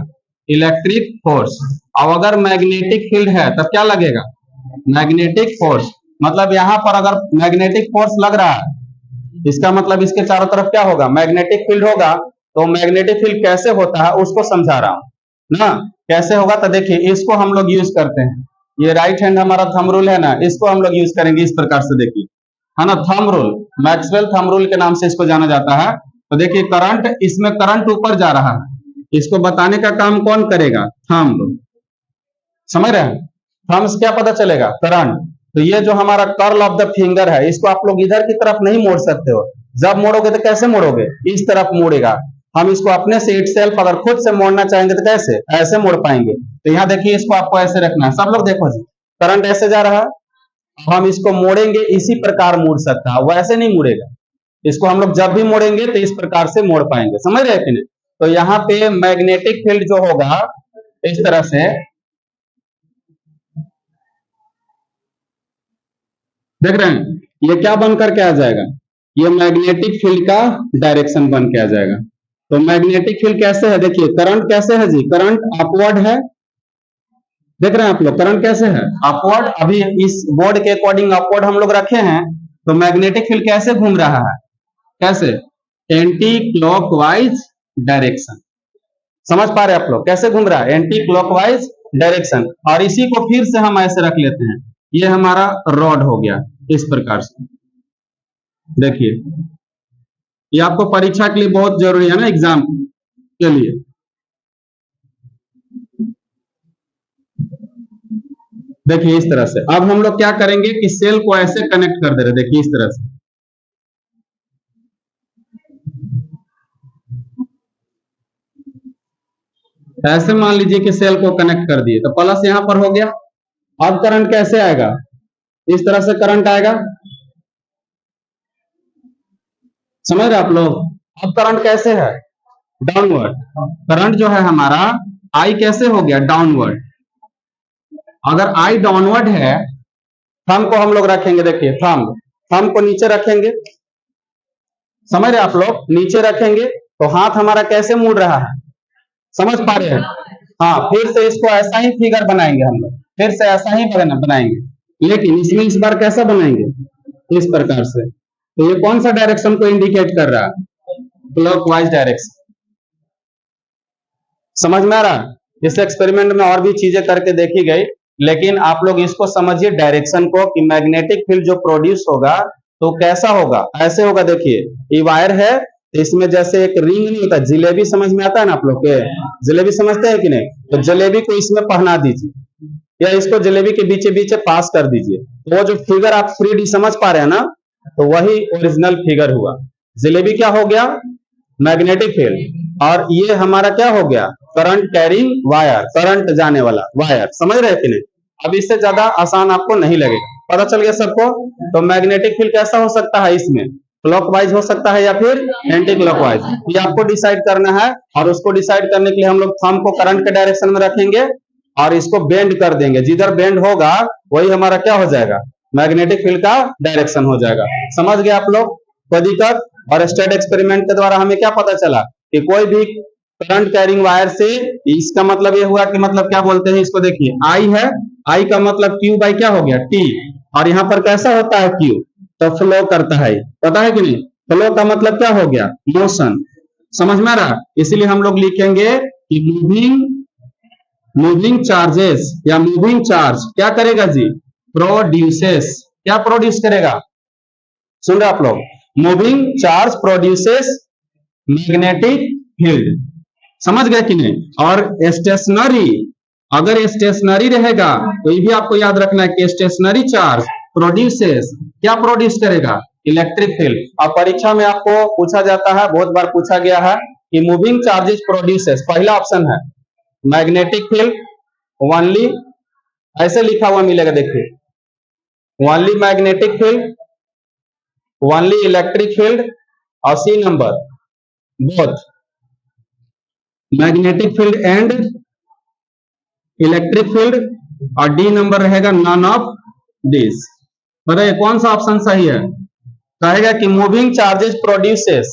इलेक्ट्रिक फोर्स। और अगर मैग्नेटिक फील्ड है तब क्या लगेगा, मैग्नेटिक फोर्स। मतलब यहां पर अगर मैग्नेटिक फोर्स लग रहा है, इसका मतलब इसके चारों तरफ क्या होगा, मैग्नेटिक फील्ड होगा। तो मैग्नेटिक फील्ड कैसे होता है उसको समझा रहा हूं ना, कैसे होगा। तो देखिए इसको हम लोग यूज करते हैं, ये राइट हैंड हमारा थंब रूल है ना, इसको हम लोग यूज करेंगे इस प्रकार से, देखिए है ना, thumb rule, Maxwell thumb rule के नाम से इसको जाना जाता है। तो देखिए करंट, इसमें करंट ऊपर जा रहा है, इसको बताने का काम कौन करेगा, थंब। समझ रहे हैं, थंब से क्या पता चलेगा, करंट। तो ये जो हमारा कर्ल ऑफ द फिंगर है, इसको आप लोग इधर की तरफ नहीं मोड़ सकते हो। जब मोड़ोगे तो कैसे मोड़ोगे, इस तरफ मोड़ेगा। हम इसको अपने से इटसेल्फ अगर खुद से मोड़ना चाहेंगे तो कैसे, ऐसे मोड़ पाएंगे। तो यहाँ देखिए इसको आपको ऐसे रखना है, सब लोग देखो जी, करंट ऐसे जा रहा है, हम इसको मोड़ेंगे इसी प्रकार मोड़ सकता है, वैसे नहीं मुड़ेगा। इसको हम लोग जब भी मोड़ेंगे तो इस प्रकार से मोड़ पाएंगे, समझ रहे हैं कि नहीं। तो यहाँ पे मैग्नेटिक फील्ड जो होगा इस तरह से, देख रहे हैं, ये क्या बन करके आ जाएगा, ये मैग्नेटिक फील्ड का डायरेक्शन बन के आ जाएगा। तो मैग्नेटिक फील्ड कैसे है, देखिए करंट कैसे है जी, करंट अपवर्ड है, देख रहे हैं आप लोग, करंट कैसे है, अपवर्ड। अभी इस बोर्ड के अकॉर्डिंग अपवर्ड हम लोग रखे हैं। तो मैग्नेटिक फील्ड कैसे घूम रहा है, कैसे, एंटी क्लॉकवाइज डायरेक्शन। समझ पा रहे हैं आप लोग, कैसे घूम रहा है, एंटी क्लॉकवाइज डायरेक्शन। और इसी को फिर से हम ऐसे रख लेते हैं, ये हमारा रॉड हो गया इस प्रकार से। देखिए ये आपको परीक्षा के लिए बहुत जरूरी है ना, एग्जाम के लिए। देखिए इस तरह से अब हम लोग क्या करेंगे कि सेल को ऐसे कनेक्ट कर दे रहे, देखिए इस तरह से, ऐसे मान लीजिए कि सेल को कनेक्ट कर दिए, तो प्लस यहां पर हो गया। अब करंट कैसे आएगा, इस तरह से करंट आएगा, समझ रहे आप लोग। अब करंट कैसे है, डाउनवर्ड। करंट जो है हमारा आई कैसे हो गया, डाउनवर्ड। अगर आई डाउनवर्ड है, थंब को हम लोग रखेंगे, देखिए थंब, थंब को नीचे रखेंगे, समझ रहे आप लोग, नीचे रखेंगे तो हाथ हमारा कैसे मुड़ रहा है, समझ पा रहे हैं। हाँ फिर से इसको ऐसा ही फिगर बनाएंगे हम लोग, फिर से ऐसा ही बनाएंगे, लेकिन इसमें इस बार कैसा बनाएंगे, इस प्रकार से। तो ये कौन सा डायरेक्शन को इंडिकेट कर रहा है? Clockwise direction. समझ में आ रहा? इस एक्सपेरिमेंट में और भी चीजें करके देखी गई, लेकिन आप लोग इसको समझिए डायरेक्शन को कि मैग्नेटिक फील्ड जो प्रोड्यूस होगा तो कैसा होगा। ऐसे होगा, देखिए ये वायर है, इसमें जैसे एक रिंग नहीं होता, जिलेबी समझ में आता है ना आप लोग के? जिलेबी समझते हैं कि नहीं? तो जलेबी को इसमें पहना दीजिए या इसको जलेबी के बीचे बीचे पास कर दीजिए, तो वो जो फिगर आप 3D समझ पा रहे हैं ना, तो वही ओरिजिनल फिगर हुआ। जलेबी क्या हो गया? मैग्नेटिक फील्ड, और ये हमारा क्या हो गया? करंट कैरिंग वायर, करंट जाने वाला वायर। समझ रहे कि नहीं? अब इससे ज्यादा आसान आपको नहीं लगेगा, पता चल गया सबको? तो मैग्नेटिक फील्ड कैसा हो सकता है? इसमें क्लॉकवाइज हो सकता है या फिर एंटी क्लॉकवाइज, ये आपको डिसाइड करना है। और उसको डिसाइड करने के लिए हम लोग थंब को करंट के डायरेक्शन में रखेंगे और इसको बेंड कर देंगे, जिधर बेंड होगा वही हमारा क्या हो जाएगा? मैग्नेटिक फील्ड का डायरेक्शन हो जाएगा। समझ गए आप लोग? कोई दिक्कत? और स्टेट एक्सपेरिमेंट के द्वारा हमें क्या पता चला कि कोई भी करंट कैरिंग वायर से, इसका मतलब ये हुआ कि मतलब क्या बोलते हैं इसको, देखिए आई है, आई का मतलब क्यू बाई क्या हो गया? टी, और यहाँ पर कैसा होता है क्यू? तो फ्लो करता है, पता है कि नहीं? फ्लो का मतलब क्या हो गया? मोशन। समझ में आ रहा? इसीलिए हम लोग लिखेंगे कि मूविंग चार्जेस या मूविंग चार्ज क्या करेगा जी? प्रोड्यूसेस। क्या प्रोड्यूस करेगा? सुन रहे आप लोग? Moving charge produces magnetic field. समझ गए कि नहीं? और स्टेशनरी, अगर स्टेशनरी रहेगा तो ये भी आपको याद रखना है कि स्टेशनरी चार्ज प्रोड्यूसेस, क्या प्रोड्यूस करेगा? Electric field. और परीक्षा में आपको पूछा जाता है, बहुत बार पूछा गया है कि मूविंग चार्जेस प्रोड्यूसेस, पहला ऑप्शन है मैग्नेटिक फील्ड ओनली, ऐसे लिखा हुआ मिलेगा, देखिए only magnetic field, only electric field, और C number both magnetic field and electric field, और डी नंबर रहेगा नॉन ऑफ दिस। बताइए कौन सा ऑप्शन सही है? कहेगा कि मूविंग चार्जेस प्रोड्यूसेस।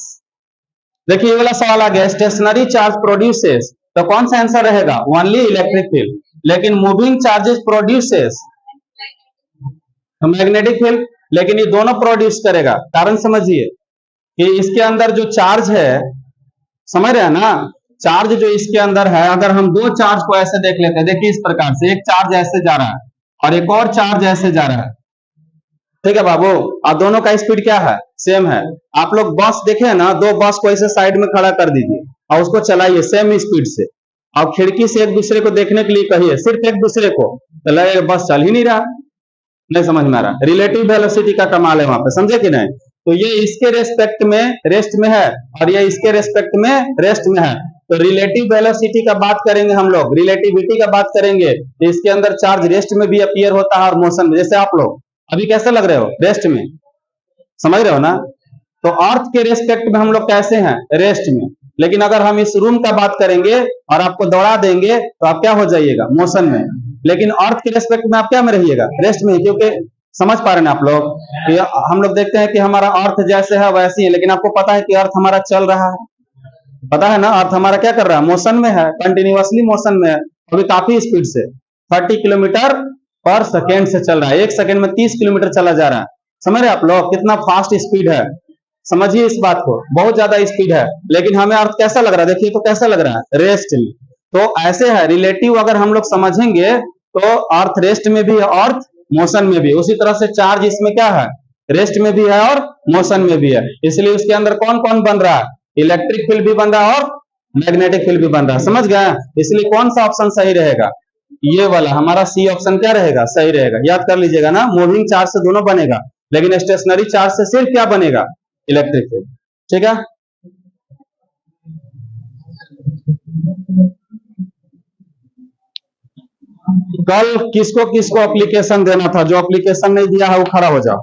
देखिए ये वाला सवाल आ गया, स्टेशनरी चार्ज प्रोड्यूसेस, तो कौन सा आंसर रहेगा? Only electric field. लेकिन मूविंग चार्जेस प्रोड्यूसेस तो मैग्नेटिक फील्ड, लेकिन ये दोनों प्रोड्यूस करेगा। कारण समझिए कि इसके अंदर जो चार्ज है, समझ रहे हैं ना? चार्ज जो इसके अंदर है, अगर हम दो चार्ज को ऐसे देख लेते हैं, देखिए इस प्रकार से, एक चार्ज ऐसे जा रहा है और एक और चार्ज ऐसे जा रहा है, ठीक है बाबू? और दोनों का स्पीड क्या है? सेम है। आप लोग बस देखे ना, दो बस को ऐसे साइड में खड़ा कर दीजिए और उसको चलाइए सेम स्पीड से, और खिड़की से एक दूसरे को देखने के लिए कहिए, सिर्फ एक दूसरे को, तो लगेगा बस चल ही नहीं रहा। नहीं समझ में आ रहा? रिलेटिव वेलोसिटी का कमाल है वहां पे, समझे कि नहीं? तो ये इसके रेस्पेक्ट में रेस्ट में है और ये इसके रेस्पेक्ट में रेस्ट में है। तो रिलेटिव वेलोसिटी का बात करेंगे हम लोग, रिलेटिविटी का बात करेंगे, तो इसके अंदर चार्ज रेस्ट में भी अपीयर होता है और मोशन में। जैसे आप लोग अभी कैसे लग रहे हो? रेस्ट में, समझ रहे हो ना? तो अर्थ के रेस्पेक्ट में हम लोग कैसे हैं? रेस्ट में। लेकिन अगर हम इस रूम का बात करेंगे और आपको दौड़ा देंगे तो आप क्या हो जाइएगा? मोशन में। लेकिन अर्थ के रेस्पेक्ट में आप क्या में रहिएगा? रेस्ट में, क्योंकि समझ पा रहे हैं आप लोग? हम लोग देखते हैं कि हमारा अर्थ जैसे है वैसे ही, लेकिन आपको पता है कि अर्थ हमारा चल रहा है, पता है ना? अर्थ हमारा क्या कर रहा है? मोशन में है, कंटिन्यूअसली मोशन में है, अभी काफी स्पीड से 30 किलोमीटर पर सेकेंड से चल रहा है, एक सेकेंड में 30 किलोमीटर चला जा रहा है। समझ रहे आप लोग कितना फास्ट स्पीड है? समझिए इस बात को, बहुत ज्यादा स्पीड है। लेकिन हमें अर्थ कैसा लग रहा है? देखिए तो कैसा लग रहा है? रेस्ट में। तो ऐसे है, रिलेटिव अगर हम लोग समझेंगे तो अर्थ रेस्ट में भी है, अर्थ मोशन में भी। उसी तरह से चार्ज इसमें क्या है? रेस्ट में भी है और मोशन में भी है। इसलिए उसके अंदर कौन कौन बन रहा है? इलेक्ट्रिक फील्ड भी बन रहा है और मैग्नेटिक फील्ड भी बन रहा है। समझ गए? इसलिए कौन सा ऑप्शन सही रहेगा? ये वाला हमारा सी ऑप्शन क्या रहेगा? सही रहेगा। याद कर लीजिएगा ना, मूविंग चार्ज से दोनों बनेगा, लेकिन स्टेशनरी चार्ज से सिर्फ क्या बनेगा? Electric field. ठीक है? कल किसको किसको एप्लीकेशन देना था? जो एप्लीकेशन नहीं दिया है वो खड़ा हो जाओ।